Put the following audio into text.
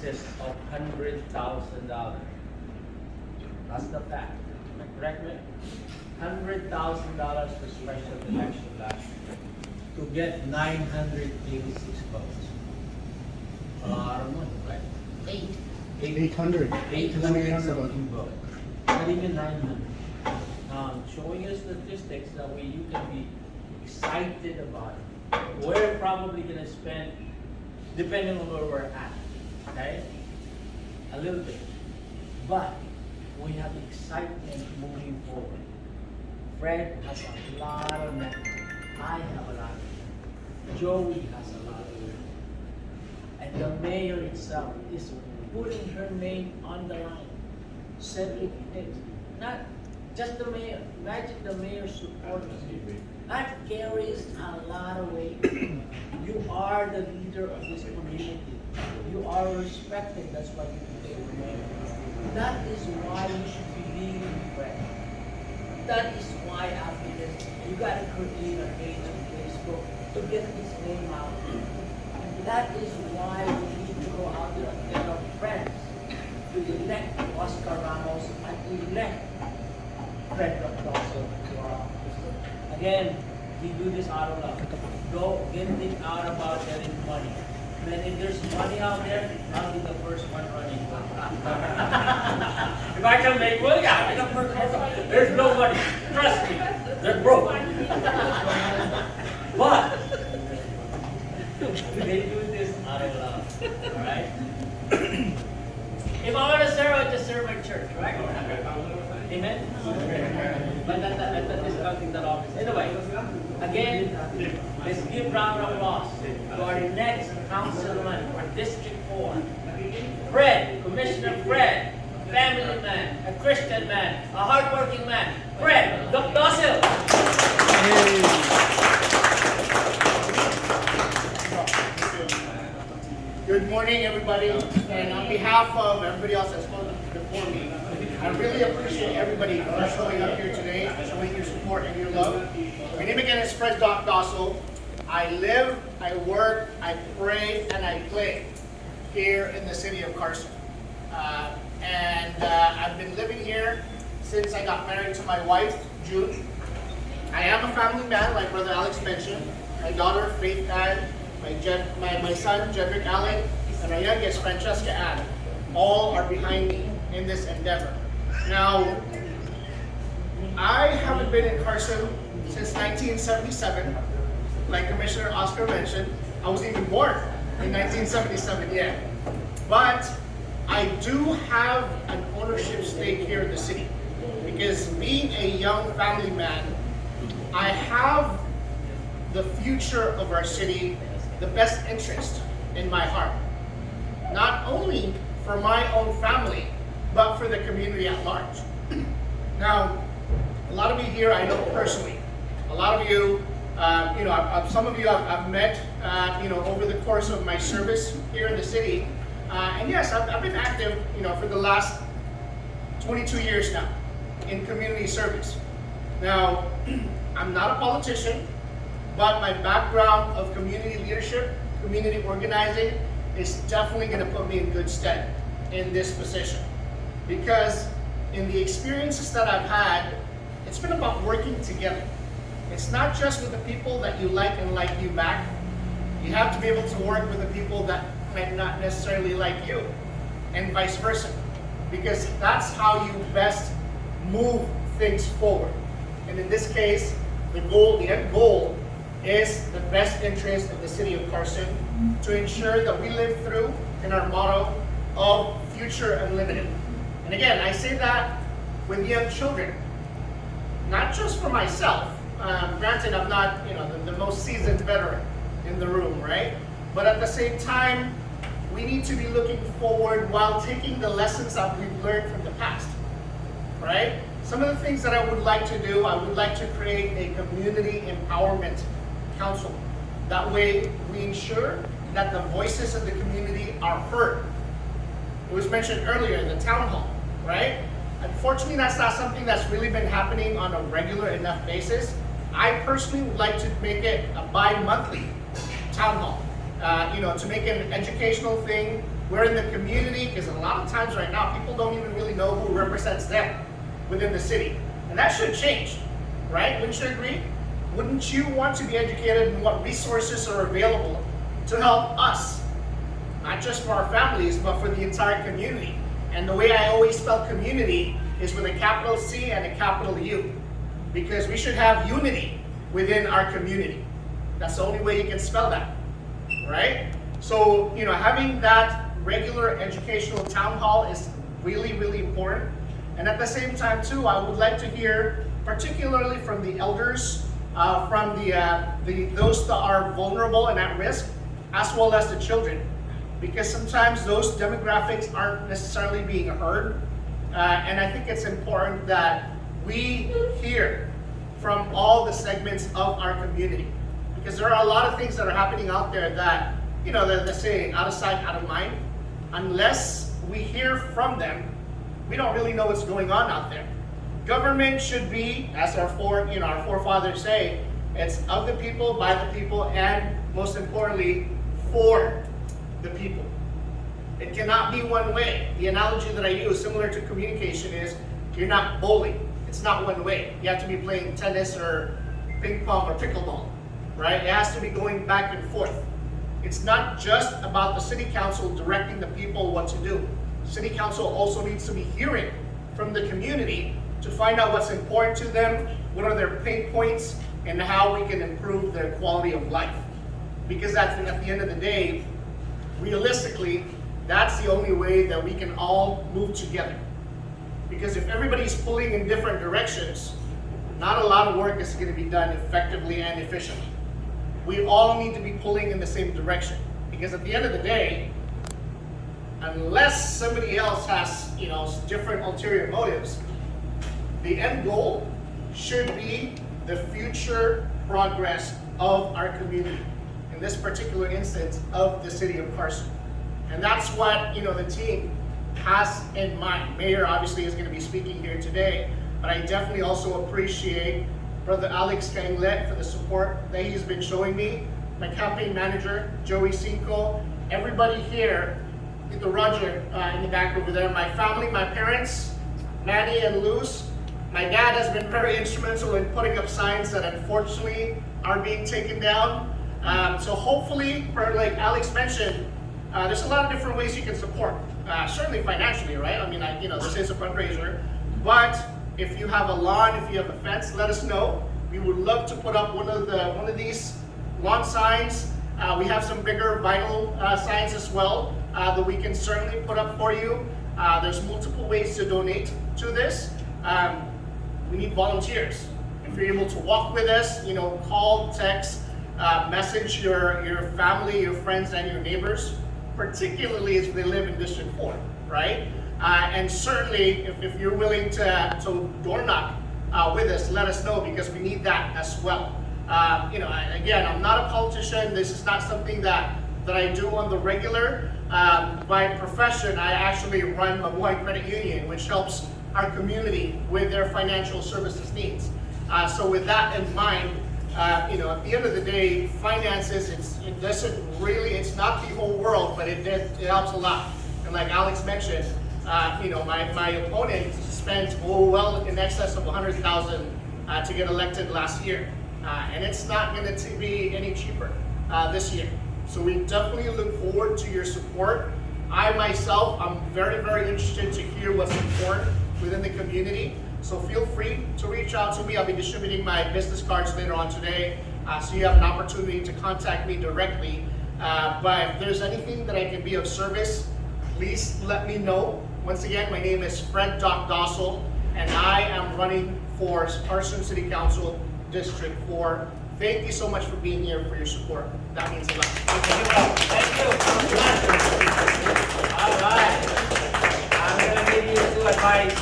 excess of $100,000. That's the fact. Am I correct, man? $100,000 for special election last year to get 986 votes. A lot of money, right? 800. 800 something votes. Not even 900. Showing you statistics that way you can be excited about it. We're probably going to spend, depending on where we're at, okay? A little bit. But we have excitement moving forward. Fred has a lot of network. I have a lot of it. Joey has a lot of it. And the mayor itself is putting her name on the line. Sending it. Not just the mayor. Imagine the mayor's support. That carries a lot of weight. You are the leader of this community. You are respected. That's why you became the mayor. That is why you should be leading Fred. That is why after this, you gotta create a page on Facebook to get his name out. That is why we need to go out there and get our friends to elect Oscar Ramos and elect Fred Rockoso to our office. Again, we do this out of love. Go get it out about getting money. Then if there's money out there, I'll be the first one running. If I can make money, I'll be the first one. There's no money. Trust me, they're broke. But they do this out of love. Alright? If I want to serve, I just serve my church, right? Amen? But that's the discounting that office. Anyway, again, let's give round of applause to our next councilman for District 4. Fred, Commissioner Fred, a family man, a Christian man, a hardworking man. Fred, Dr. Good morning, everybody. And on behalf of everybody else that's spoken before me, I really appreciate everybody for showing up here today, showing your support and your love. My name again is Fred Doc Dossel. I live, I work, I pray, and I play here in the city of Carson. I've been living here since I got married to my wife, June. I am a family man, like Brother Alex mentioned. My daughter, Faith Ann, my son, Jedrick Allen, and my youngest, Francesca Ann, all are behind me in this endeavor. Now, I haven't been in Carson since 1977. Like Commissioner Oscar mentioned, I wasn't even born in 1977 yet. But I do have an ownership stake here in the city, because being a young family man, I have the future of our city, the best interest in my heart. Not only for my own family, but for the community at large. Now, a lot of you here I know personally. A lot of you, some of you I've met, over the course of my service here in the city. And yes, I've been active, for the last 22 years now in community service. Now, I'm not a politician, but my background of community leadership, community organizing, is definitely going to put me in good stead in this position. Because in the experiences that I've had, it's been about working together. It's not just with the people that you like and like you back. You have to be able to work with the people that might not necessarily like you, and vice versa. Because that's how you best move things forward. And in this case, the end goal is the best interest of the city of Carson to ensure that we live through in our motto of future unlimited. And again, I say that with young children, not just for myself. Granted, I'm not the most seasoned veteran in the room, right? But at the same time, we need to be looking forward while taking the lessons that we've learned from the past, right? Some of the things that I would like to do, I would like to create a community empowerment council. That way we ensure that the voices of the community are heard. It was mentioned earlier in the town hall, right? Unfortunately, that's not something that's really been happening on a regular enough basis. I personally would like to make it a bi-monthly town hall, to make it an educational thing we're in the community, because a lot of times right now, people don't even really know who represents them within the city. And that should change, right? Wouldn't you agree? Wouldn't you want to be educated in what resources are available to help us, not just for our families, but for the entire community? And the way I always spell community is with a capital C and a capital U, because we should have unity within our community. That's the only way you can spell that, right? So, having that regular educational town hall is really, really important. And at the same time too, I would like to hear, particularly from the elders, from those that are vulnerable and at risk, as well as the children, because sometimes those demographics aren't necessarily being heard. And I think it's important that we hear from all the segments of our community, because there are a lot of things that are happening out there that, they're saying out of sight, out of mind. Unless we hear from them, we don't really know what's going on out there. Government should be, as our forefathers say, it's of the people, by the people, and most importantly, for the people. It cannot be one way. The analogy that I use, similar to communication, is you're not bowling. It's not one way. You have to be playing tennis or ping pong or pickleball, right? It has to be going back and forth. It's not just about the city council directing the people what to do. City council also needs to be hearing from the community to find out what's important to them, what are their pain points, and how we can improve their quality of life. Because at the end of the day, realistically, that's the only way that we can all move together. Because if everybody's pulling in different directions, not a lot of work is going to be done effectively and efficiently. We all need to be pulling in the same direction. Because at the end of the day, unless somebody else has, different ulterior motives, the end goal should be the future progress of our community. In this particular instance, of the city of Carson. And that's what, the team has in mind. Mayor obviously is going to be speaking here today, but I definitely also appreciate Brother Alex Canglet for the support that he's been showing me, my campaign manager, Joey Cinco, everybody here, the Roger in the back over there, my family, my parents, Manny and Luz. My dad has been very instrumental in putting up signs that unfortunately are being taken down. So hopefully, like Alex mentioned, there's a lot of different ways you can support. Certainly financially, right? I mean, this is a fundraiser, but if you have a lawn, if you have a fence, let us know. We would love to put up one of these lawn signs. We have some bigger vinyl signs as well that we can certainly put up for you. There's multiple ways to donate to this. We need volunteers. If you're able to walk with us, call, text, message your family, your friends, and your neighbors, particularly if they live in District 4, right? And certainly, if you're willing to door knock with us, let us know, because we need that as well. Again, I'm not a politician. This is not something that I do on the regular. By profession, I actually run Mabuhay Credit Union, which helps our community with their financial services needs. So with that in mind, at the end of the day, finances, it's not the whole world, but it helps a lot. And like Alex mentioned, my opponent spent well in excess of $100,000 to get elected last year. And it's not going to be any cheaper this year. So we definitely look forward to your support. I myself, I'm very, very interested to hear what's important within the community. So feel free to reach out to me. I'll be distributing my business cards later on today, so you have an opportunity to contact me directly. But if there's anything that I can be of service, please let me know. Once again, my name is Fred Doc Dossel, and I am running for Carson City Council District 4. Thank you so much for being here, for your support. That means a lot. Thank you. All right. I'm going to give you two advice.